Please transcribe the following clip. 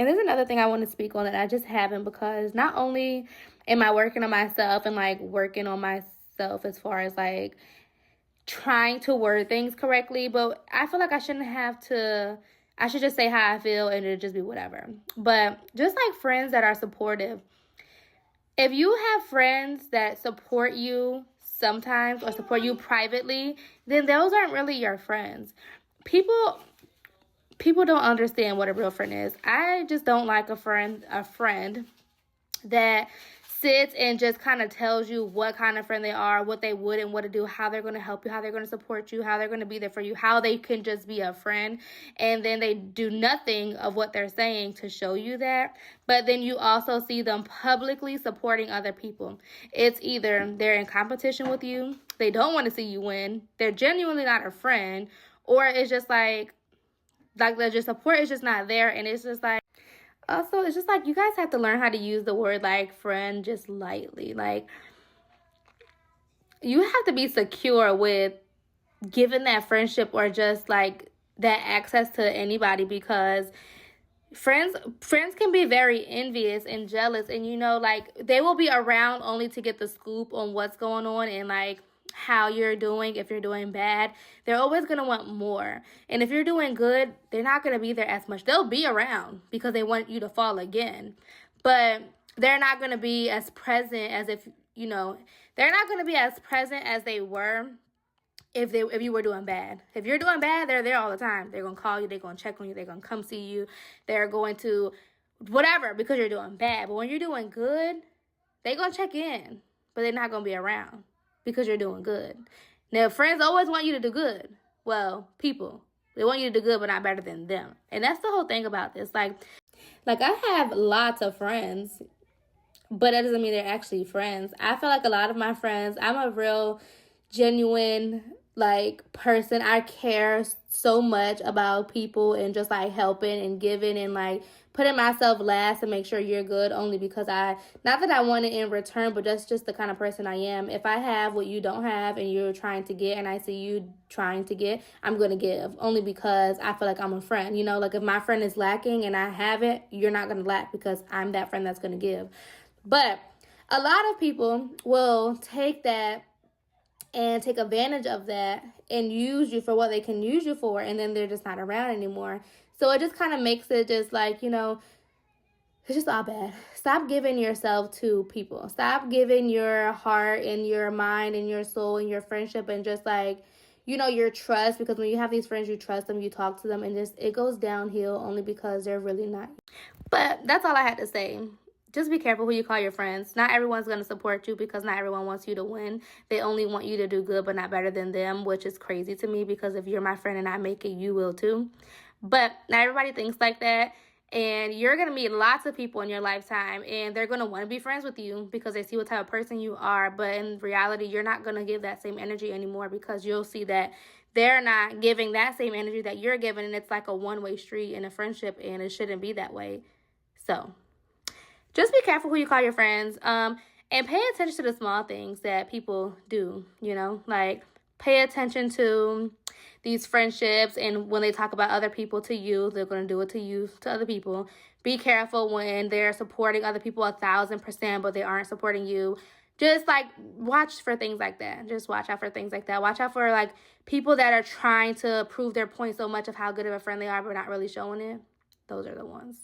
And there's another thing I want to speak on that I just haven't, because not only am I working on myself and like working on myself as far as like trying to word things correctly, but I feel like I shouldn't have to. I should just say how I feel and it'll just be whatever. But just like friends that are supportive, if you have friends that support you sometimes or support you privately, then those aren't really your friends. People don't understand what a real friend is. I just don't like a friend that sits and just kind of tells you what kind of friend they are, what they would and what to do, how they're going to help you, how they're going to support you, how they're going to be there for you, how they can just be a friend, and then they do nothing of what they're saying to show you that. But then you also see them publicly supporting other people. It's either they're in competition with you, they don't want to see you win, they're genuinely not a friend, or it's just like the support is just not there. And it's just like, also, it's just like you guys have to learn how to use the word like friend just lightly. Like, you have to be secure with giving that friendship or just like that access to anybody, because friends can be very envious and jealous, and like they will be around only to get the scoop on what's going on and like how you're doing. If you're doing bad, they're always going to want more. And if you're doing good, they're not going to be there as much. They'll be around because they want you to fall again, but they're not going to be as present as if they're not going to be as present as they were if you were doing bad. If you're doing bad, they're there all the time. They're going to call you, they're going to check on you, they're going to come see you, they're going to whatever, because you're doing bad. But when you're doing good, they're going to check in, but they're not going to be around because you're doing good. Now, friends always want you to do good. Well, people, they want you to do good, but not better than them. And that's the whole thing about this. Like I have lots of friends, but that doesn't mean they're actually friends. I feel like a lot of my friends, I'm a real genuine like person. I care so much about people and just like helping and giving and like putting myself last and make sure you're good, only because not that I want it in return, but that's just the kind of person I am. If I have what you don't have and you're trying to get and I see you trying to get, I'm going to give, only because I feel like I'm a friend. Like if my friend is lacking and I have it, you're not going to lack because I'm that friend that's going to give. But a lot of people will take that and take advantage of that and use you for what they can use you for, and then they're just not around anymore. So it just kind of makes it just like, it's just all bad. Stop giving yourself to people. Stop giving your heart and your mind and your soul and your friendship and just like, your trust, because when you have these friends, you trust them, you talk to them, and just it goes downhill only because they're really not. But that's all I had to say. Just be careful who you call your friends. Not everyone's going to support you, because not everyone wants you to win. They only want you to do good, but not better than them, which is crazy to me, because if you're my friend and I make it, you will too. But not everybody thinks like that. And you're going to meet lots of people in your lifetime, and they're going to want to be friends with you because they see what type of person you are. But in reality, you're not going to give that same energy anymore, because you'll see that they're not giving that same energy that you're giving. And it's like a one-way street in a friendship, and it shouldn't be that way. So just be careful who you call your friends, and pay attention to the small things that people do, like pay attention to these friendships, and when they talk about other people to you, they're going to do it to you, to other people. Be careful when they're supporting other people 1,000%, but they aren't supporting you. Just like watch for things like that. Just watch out for things like that. Watch out for like people that are trying to prove their point so much of how good of a friend they are, but not really showing it. Those are the ones.